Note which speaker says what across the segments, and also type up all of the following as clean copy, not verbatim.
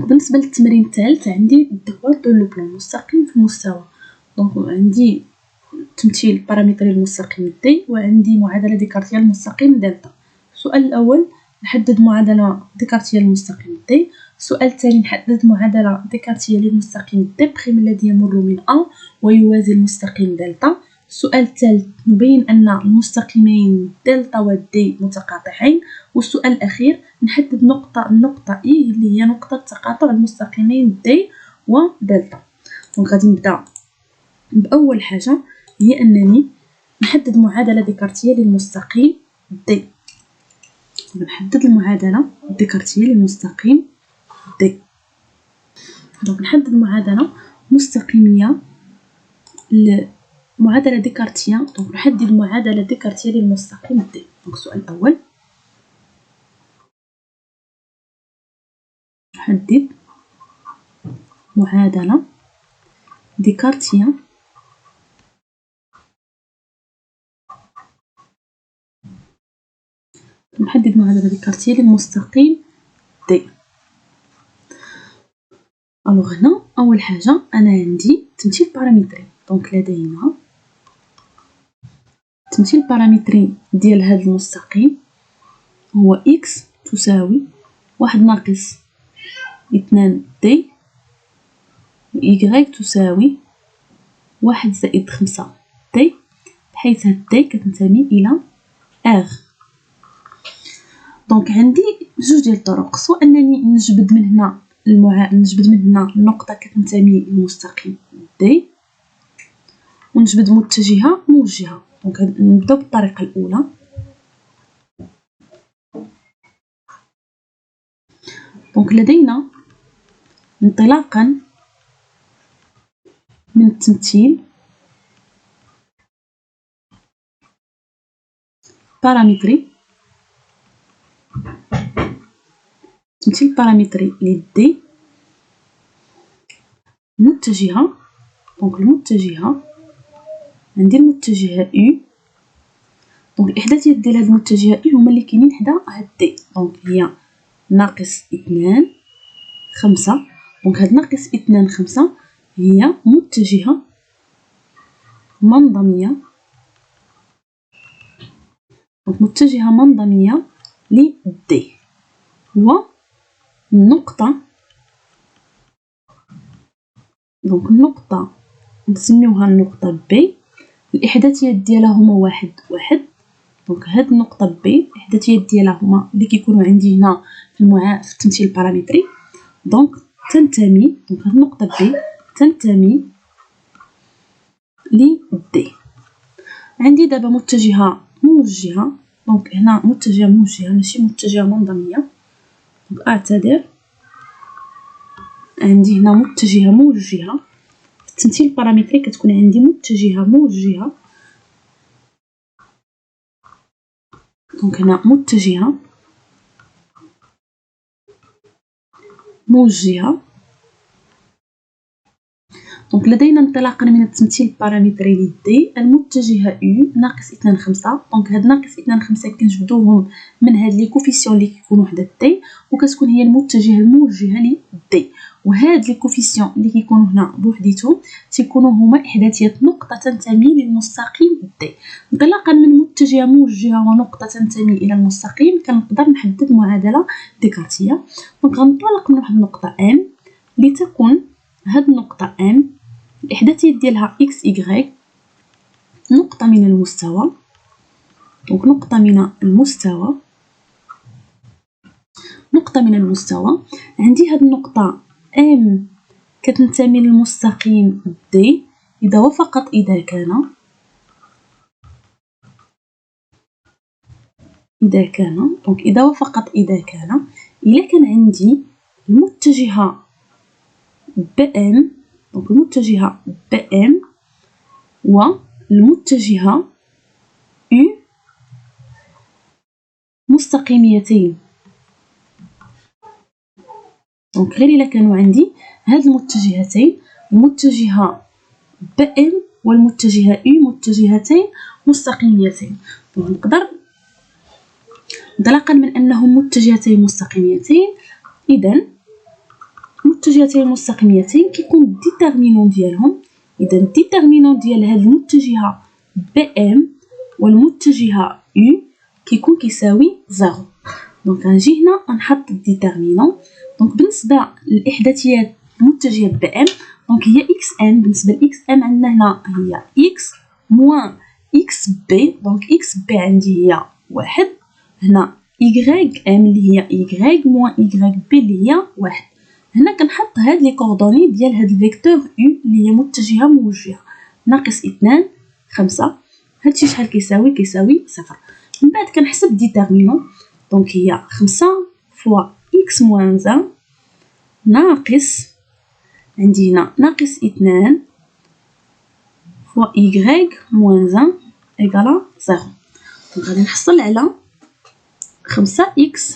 Speaker 1: بالنسبه للتمرين الثالث عندي الدوار دو لو بلان مستقيم في المستوى. دونك عندي تمثيل بارامتري المستقيم دي، وعندي معادله ديكارتيه المستقيم دلتا. السؤال الاول نحدد معادله ديكارتيه للمستقيم دي. السؤال الثاني نحدد معادله ديكارتيه للمستقيم دي بريم الذي يمر من A ويوازي المستقيم دلتا. السؤال الثالث نبين أن المستقيمين دلتا و دي متقاطعين. والسؤال الأخير نحدد النقطة E اللي هي نقطة تقاطع المستقيمين دي و دلتا. دونك غادي نبدا بأول حاجة، هي أنني نحدد معادلة ديكارتية للمستقيم دي. نحدد المعادلة الديكارتية للمستقيم دي. دونك نحدد معادلة مستقيمية معادلة ديكارتية. دونك نحدد المعادلة الديكارتية للمستقيم دي. دونك السؤال الأول نحدد معادلة ديكارتية للمستقيم دي. الوغ هنا أول حاجة أنا عندي تمثيل بارامتري. دونك لدينا تمثيل بارامتري ديال هذا المستقيم هو إكس تساوي 1 ناقص 2 دي، و إيكغيك تساوي 1 زائد 5 دي، بحيث هاد دي كتنتمي إلى R. دونك عندي جوج ديال الطرق، سواء أنني نجبد من هنا النقطة كتنتمي للمستقيم دي ونجبد متجهة موجهة. دونك نبداو بالطريقة الأولى. دونك لدينا انطلاقا من التمثيل بارامتري للدي متجهة. دونك المتجهة عندي المتجهة U. دونك الإحداثيات ديال هاد المتجهة U هما اللي كاينين حدا هاد دي. دونك هي ناقص 2 5. دونك هاد ناقص 2 5 هي متجهة منظمية. دونك متجهة منظمية لدي، و النقطة نسميوها النقطة B. الإحداثيات ديالها هما 1 1. دونك هاد النقطة B الإحداثيات ديالها هما اللي كيكونوا عندي هنا في التمثيل البارامتري. دونك تنتمي، دونك هاد النقطة B تنتمي لدي. عندي دابا متجهة موجهة. دونك هنا متجهة موجهة ماشي متجهة منظمية. دونك أعتذر، عندي هنا متجهة موجهة. في التمثيل البارامتري كتكون عندي متجهة موجهة. دونك هنا متجهة موجهة. دونك لدينا انطلاقا من التمثيل البارامتري لدي المتجهة U ناقص 2 5. دونك هاد ناقص 2 5 كنجبدوهم من هاد لي كوفيسيون اللي كيكونوا حدا دي، وكتكون هي المتجهة الموجهة لدي. وهاد لي كوفيسيون اللي كيكونوا هنا بوحديتهم تيكونوا هما إحداثيات نقطة تنتمي للمستقيم دي. انطلاقا من متجهة موجهة ونقطة تنتمي إلى المستقيم كنقدر نحدد معادلة ديكارتية. دونك غنطلق من واحد النقطة M لتكون هاد النقطة M الإحداثيات ديالها x y نقطة من المستوى. دونك نقطة من المستوى. عندي هاد النقطة M كتنتمي للمستقيم D إذا وفقط إذا كان دونك إذا وفقط إذا كان إلا كان عندي المتجهة BM. دونك المتجهة BM والمتجهة U مستقيميتين. دونك غير إلا كانوا عندي هاد المتجهتين، المتجهة BM والمتجهة U متجهتين مستقيميتين. دونك نقدر انطلاقا من أنهم متجهتين مستقيميتين، إذن المتجهتين المستقيمتين كيكون الديترمينون ديالهم. اذا الديترمينون ديال هاد المتجهه بي ام والمتجهه يو كيكون كيساوي 0. دونك غنجي هنا نحط الديترمينون. دونك بالنسبه للاحداثيات المتجهه بي ام دونك هي اكس ان. بالنسبه لاكس ان عندنا هنا هي اكس موان اكس بي. دونك اكس بي عندي هي 1. هنا y ام اللي هي y موان y بي اللي هي 1. هنا كنحط هاد لي كوردوني ديال هاد الفيكتور u اللي هي متجهه موجهه ناقص 2 5. هادشي شحال كيساوي؟ كيساوي 0. من بعد كنحسب ديترمينون. دونك هي 5 فوا x موان 1 ناقص عندي هنا ناقص 2 فوا y موان 1 إيكالا 0. دونك غادي نحصل على 5x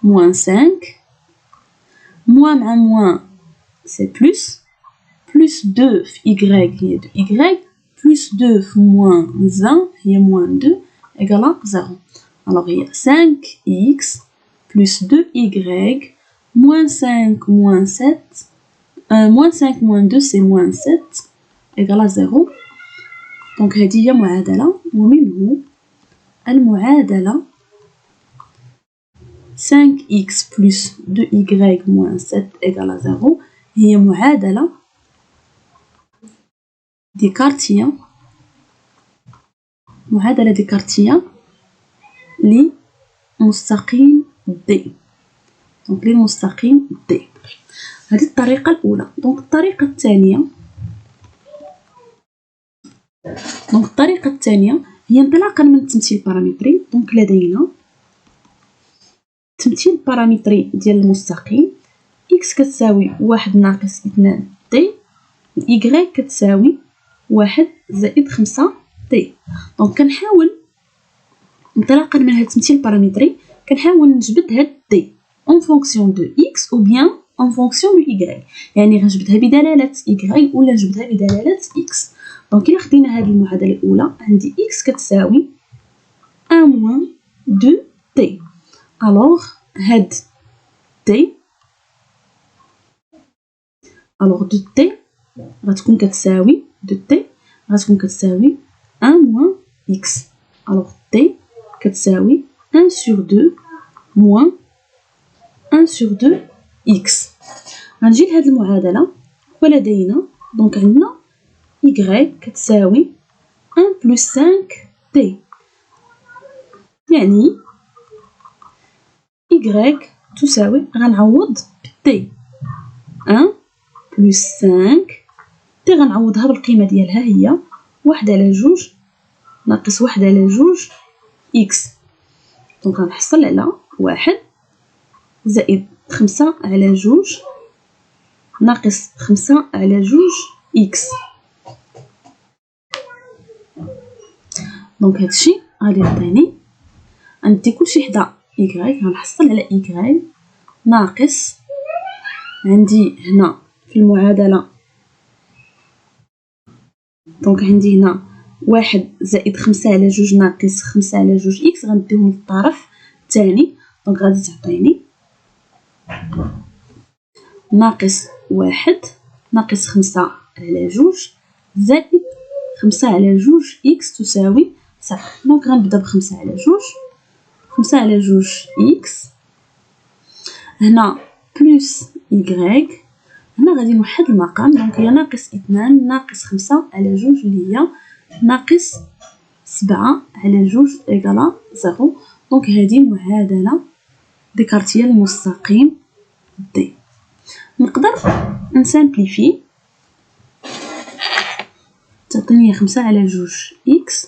Speaker 1: موان 5 موان مع موان سي بلوس 2 في y هي 2y بلوس 2 في موان 1 هي موان 2 إيكالا 0. alors هي 5x plus 2y moins 5 moins 7 moins 5 moins 2 c'est moins 7 égale à 0. donc هذه هي معادلة. ومنه المعادلة 5x plus 2y moins 7 égale à 0 هي معادلة ديكارتية. معادلة ديكارتية لمستقيم دي. دونك للمستقيم دي. هذه الطريقة الأولى. دونك الطريقة الثانية هي انطلاقا من التمثيل البارامتري. دونك لدينا التمثيل البارامتري ديال المستقيم x كتساوي 1 ناقص 2 دي y كتساوي 1 زائد 5 دي. دونك كنحاول انطلاقا من هذا التمثيل البارامتري كنحاول نجبد هاد دي en fonction de x ou bien en fonction de y. يعني غنجبدها بدلالة y ولا نجبدها بدلالة x. دونك إلا خدينا هذه المعادلة الأولى عندي x كتساوي 1 moins 2 t. alors هاد t alors de t غتكون كتساوي 1 moins x. alors t كتساوي 1 sur 2 moins 1 sur 2 x. غنجي لهاد المعادلة ولدينا دونك عندنا y كتساوي 1 plus 5 t. يعني y تساوي غنعوض ب t 1 plus 5 t غنعوضها بالقيمة ديالها هي 1 على 2 ناقص 1 على 2 x. دونك غنحصل على 1 زائد 5 على 2 ناقص 5 على 2 x. دونك هادشي غادي يعطيني عندي كلشي حدا y غنحصل على y ناقص عندي هنا في المعادلة. دونك عندي هنا 1 زائد 5 على 2 ناقص 5 على 2 x غنديهم للطرف الثاني. دونك غادي تعطيني ناقص 1 ناقص 5 على 2 زائد 5 على 2 x تساوي 0. دونك غنبدا ب 5 على 2 5 على 2 x هنا بلس y هنا غادي نوحد المقام. دونك هي ناقص 2 ناقص 5 على 2 اللي هي ناقص 7 على 2 إيكالا 0. دونك هذه معادلة ديكارتية للمستقيم دي. نقدر نسامبليفي تعطيني 5 على 2 x.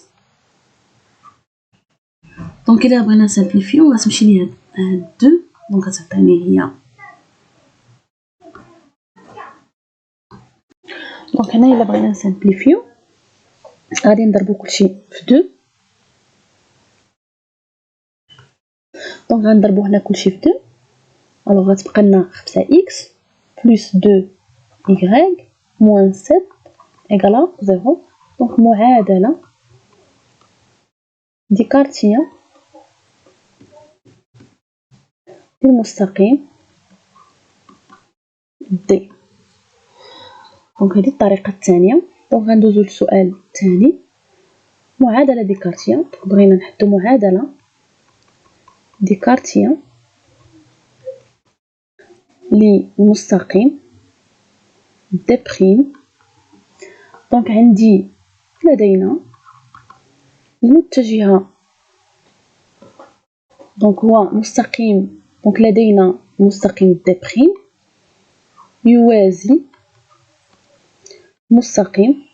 Speaker 1: دونك إلا بغينا نسامبليفيو غتمشي لي هاد 2 دونك غتعطيني هي. دونك هنا إلا بغينا نسامبليفيو غادي نضربو كلشي في 2. دونك غنضربو هنا كلشي في 2. الوغ غتبقى لنا 5x بلس 2y موان 7 إيكالا 0. دونك معادلة ديكارتية للمستقيم دي. دونك هذه الطريقة الثانية. دونك غندوزو للسؤال الثاني. معادلة ديكارتية. بغينا نحدو معادلة ديكارتية للمستقيم د بريم. دونك عندي لدينا المتجهة، دونك هو مستقيم، دونك لدينا مستقيم د بريم يوازي مستقيم،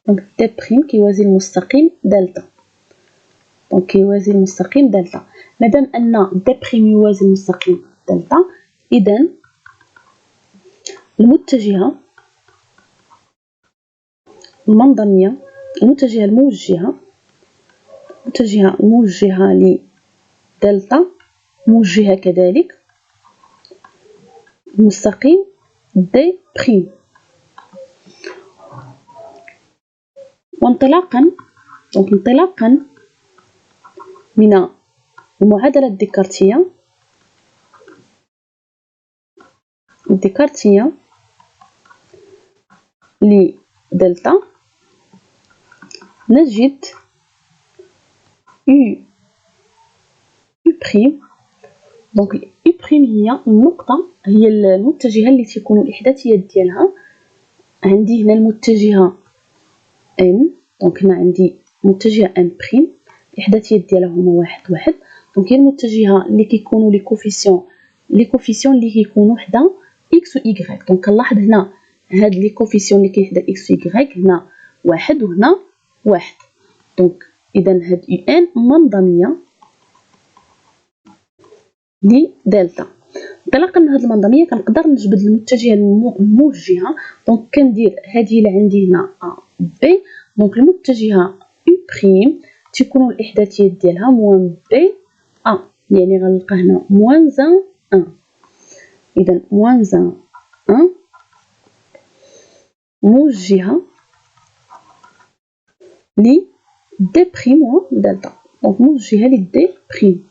Speaker 1: دونك د بريم كيوازي المستقيم دلتا. دونك كيوازي المستقيم دلتا. مادام ان د بريم يوازي المستقيم دلتا، اذا المتجهة المنظمية، المتجهة الموجهة لدلتا موجهة كذلك المستقيم د بريم. وانطلاقا من المعادلة الديكارتية لدلتا نجد U بريم. دونك U بريم هي النقطة، هي المتجهة اللي تكون الإحداثيات ديالها. عندي هنا المتجهة N، دونك هنا عندي متجهة N بريم الإحداثيات ديالها هما 1 1. دونك هي المتجهة اللي كيكونوا لي كوفيسيون اللي كيكونوا حدا X و Y. دونك كنلاحظ هنا هاد لي كوفيسيون اللي كاين حدا X و Y هنا 1 وهنا 1. دونك إذا هاد UN منظمية لدلتا. انطلاقا من هاد المنظمية كنقدر نجبد المتجهة الموجهة. دونك كندير هذه اللي عندي هنا A B. دونك المتجهة U بريم تيكونوا الإحداثيات ديالها موان B A، يعني غنلقى هنا موان 1. إذا موان 1 موجهة ل D بريم و دلتا. دونك موجهة ل D بريم.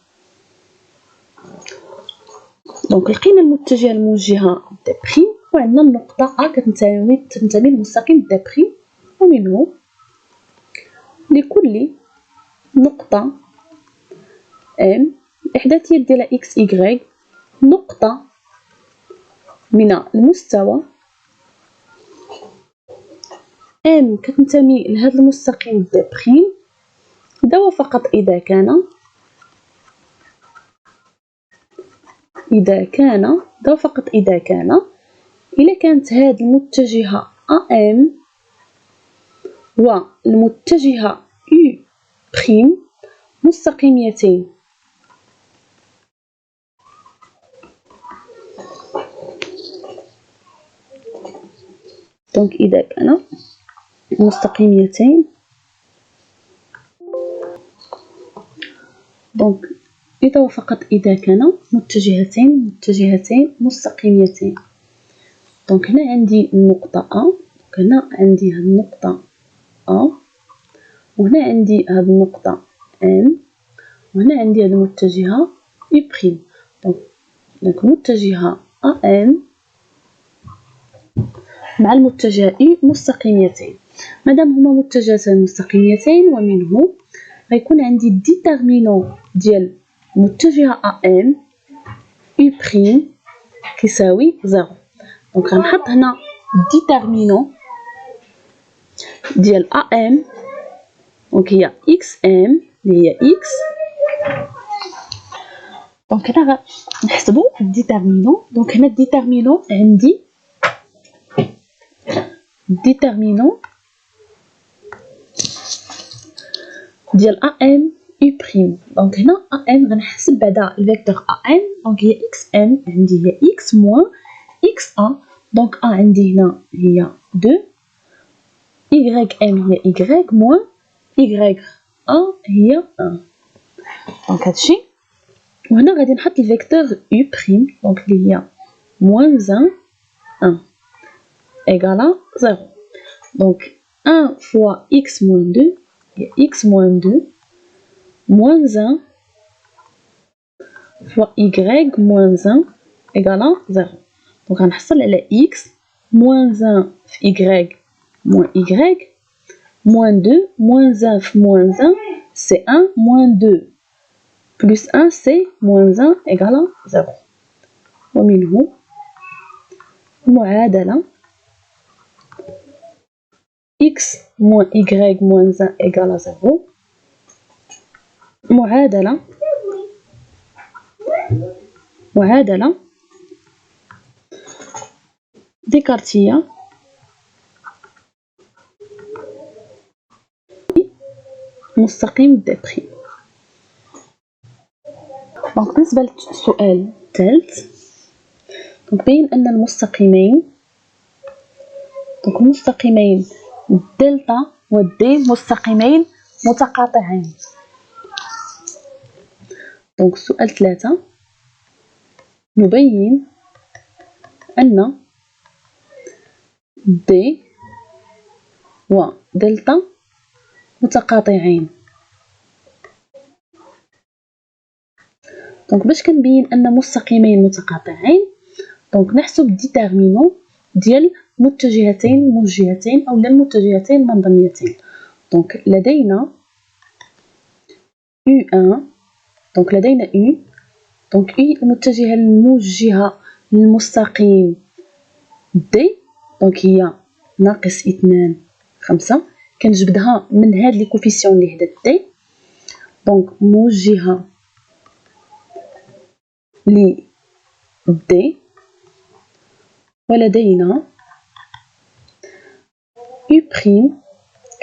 Speaker 1: دونك لقينا المتجهة الموجهة د بريم، وعندنا النقطة A كتنتمي للمستقيم د بريم، ومنه لكل نقطة M الإحداثيات ديالها X Y نقطة من المستوى M كتنتمي لهذا المستقيم د بريم إذا وفقط إذا كان إلا كانت هذه المتجهة AM والمتجهة U بريم مستقيميتين. دونك إذا كان مستقيميتين، دونك إذا وفقط إذا كان متجهتين مستقيميتين. دونك هنا عندي النقطة A، هنا عندي هاد النقطة A، وهنا عندي هاد النقطة M، وهنا عندي هاد المتجهة U بريم. دونك المتجهة AM مع المتجهة U مستقيميتين. مادام هما متجهتان مستقيميتين، ومنه غيكون عندي الديتيرمينون ديال متجهة AM U بريم كيساوي 0. دونك غنحط هنا الديتيرمينون ديال AM، دونك هي XM اللي هي X. دونك هنا غنحسبو الديتيرمينون. دونك هنا الديتيرمينون عندي الديتيرمينون ديال AM U بريم. دونك هنا AM غنحسب بعدا الفيكتور AM، دونك هي XM عندي هي X موان XA. دونك A عندي هنا هي 2، YM هي Y موان YA هي 1. دونك هادشي. وهنا غادي نحط الفيكتور U بريم، دونك اللي هي موان 1 إيكالا 0. دونك 1 فوا X موان 2 هي X موان 2 موان 1 فوا Y موان 1 إيكالا 0. دونك غنحصل على x moins 1 في y moins y moins 2 moins 1 في moins 1 c'est 1 moins 2 plus 1 c'est moins 1 égale 0. ومنه معادلة x moins y moins 1 égale 0. معادلة ديكارتية مستقيم ديبري. دونك بالنسبة للسؤال الثالث بين أن المستقيمين الدلتا والدي مستقيمين متقاطعين. دونك السؤال 3 نبين أن دي ودلتا متقاطعين. دونك باش كنبين أن مستقيمين متقاطعين دونك نحسب ديتيرمينون ديال متجهتين موجهتين أو المتجهتين منضميتين. دونك لدينا U1 دونك لدينا U دونك U المتجهة الموجهة للمستقيم D دونك هي ناقص 2 5 كنجبدها من هاد لي كوفيسيون اللي حدا D دونك موجهة ل D. ولدينا U بريم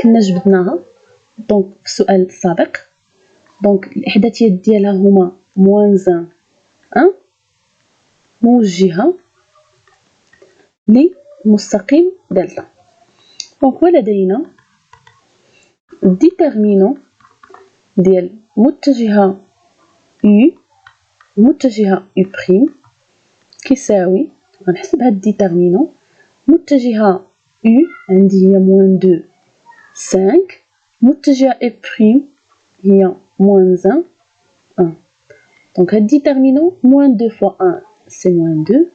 Speaker 1: كنا جبدناها دونك في السؤال السابق دونك الإحداثيات ديالها هما موانز 1 موجهة لمستقيم دلتا. دونك ولدينا ديتيرمينون ديال متجهة U متجهة U بريم كيساوي غنحسب هاد الديتيرمينون متجهة U عندي هي موان 2 5 متجهة E بريم هي موانز 1 دونك هاد الديتيرمينون موان 2 فوا 1 سي موان 2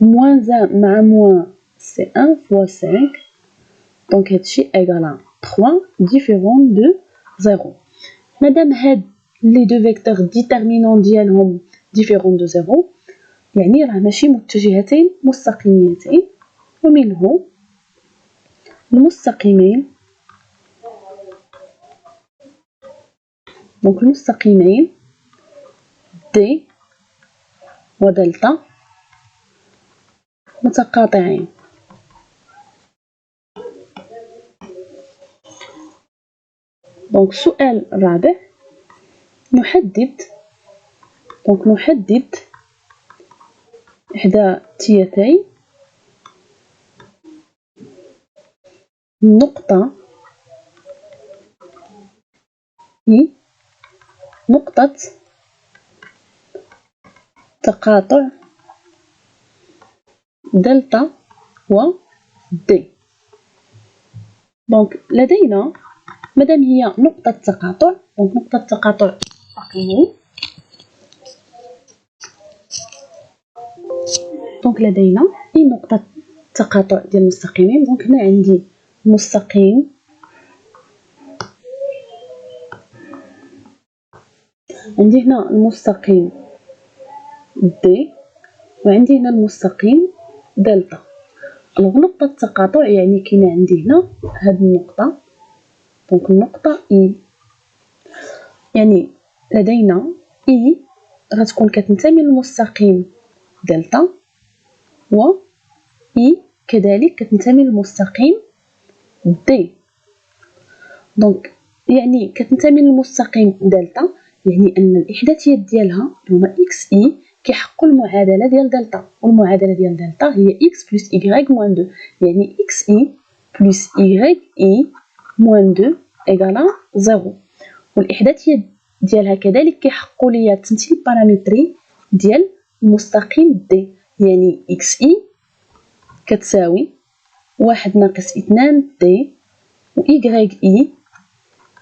Speaker 1: موان 1 مع موان سي 1 فوا 5 دونك هادشي إيغال 3 ديفيرون دو 0. مادام هاد لي دو فيكتور ديتيرمينون ديالهم ديفيرون دو 0 يعني راه ماشي متجهتين مستقيميتين. ومنه المستقيمين دونك المستقيمين دي ودلتا متقاطعين. دونك السؤال الرابع نحدد إحداثيتي نقطة هي نقطة تقاطع دلتا و دي. دونك لدينا مادام هي نقطة تقاطع دونك نقطة تقاطع مستقيمين دونك لدينا أي نقطة تقاطع ديال المستقيمين دونك هنا عندي مستقيم عندي هنا المستقيم دي وعندي هنا المستقيم دلتا. الوغ نقطة التقاطع يعني كاينة عندي هنا هاد النقطة دونك النقطة إي يعني لدينا إي غتكون كتنتمي للمستقيم دلتا و إي كذلك كتنتمي للمستقيم دي. دونك يعني كتنتمي للمستقيم دلتا يعني أن الإحداثيات ديالها هما إكس إي كيحققوا المعادلة ديال دلتا والمعادلة ديال دلتا هي إكس بلس إيكغيك موان 2 يعني إكس إي بلس إيكغيك إي موان 2 إيكالا 0. والإحداثيات ديالها كذلك كيحققوا ليا التمثيل البارامتري ديال المستقيم دي يعني إكس إي كتساوي 1 ناقص 2 دي و إيكغيك إي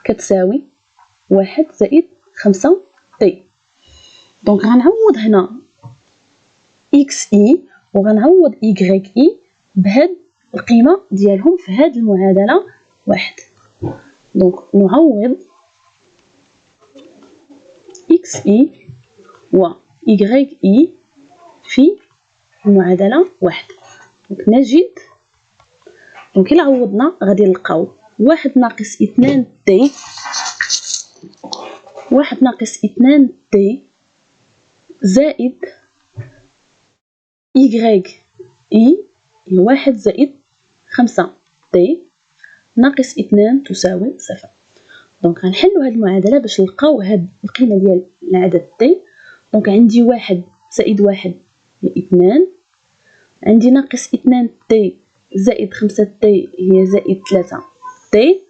Speaker 1: كتساوي 1 زائد 5 دي. دونك غنعوض هنا إكس إي وغنعوض إيكغيك إي بهاد القيمة ديالهم في هاد المعادلة واحد. دونك نعوض إكس إي و إيكغيك إي في المعادلة واحد. دونك نجد، دونك إلا عوضنا غادي نلقاو واحد ناقص اثنان تي، واحد ناقص اثنان تي زائد إيكغيك إي هي واحد زائد خمسة تي ناقص اثنان تساوي صفر. دونك غنحلو هاد المعادلة باش نلقاو هاد القيمة ديال العدد تي. دونك عندي واحد زائد واحد هي اثنان، عندي ناقص اثنان تي زائد خمسة تي هي زائد ثلاثة تي،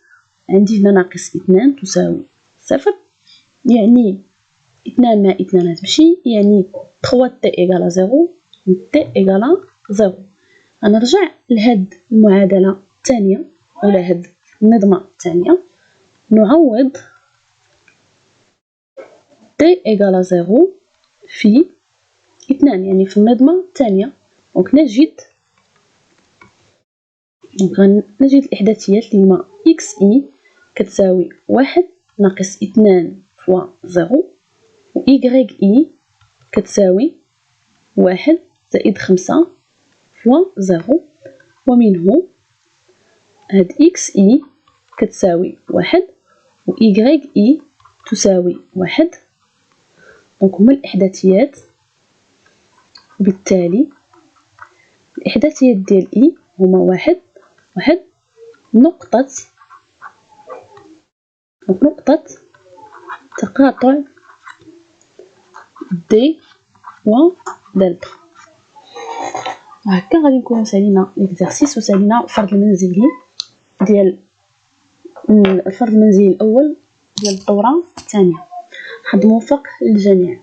Speaker 1: عندي هنا ناقص اثنان تساوي صفر، يعني اثنان مع اثنان غتمشي، يعني 3 تي إيكالا زيرو تي إيكالا زيرو. غنرجع لهاد المعادلة الثانية ولا هاد النظمة الثانية، نعوض تي إيكالا زيرو في اثنان يعني في النظمة الثانية. دونك غنجد الإحداثيات اللي هما إكس إي كتساوي واحد ناقص اثنان فوا زيرو، و إيكغيك إي كتساوي واحد زائد خمسة فوا زيرو، ومنه هاد إكس إي كتساوي واحد و إيكغيك إي تساوي واحد. دونك هما الإحداثيات، وبالتالي الإحداثيات ديال إي هما واحد نقطة تقاطع دي و دلتا. هكا غادي نكونو سالينا ليكزارسيس وسالينا الفرض المنزلي ديال الفرض المنزلي الأول ديال الدورة الثانية. حظ موفق للجميع.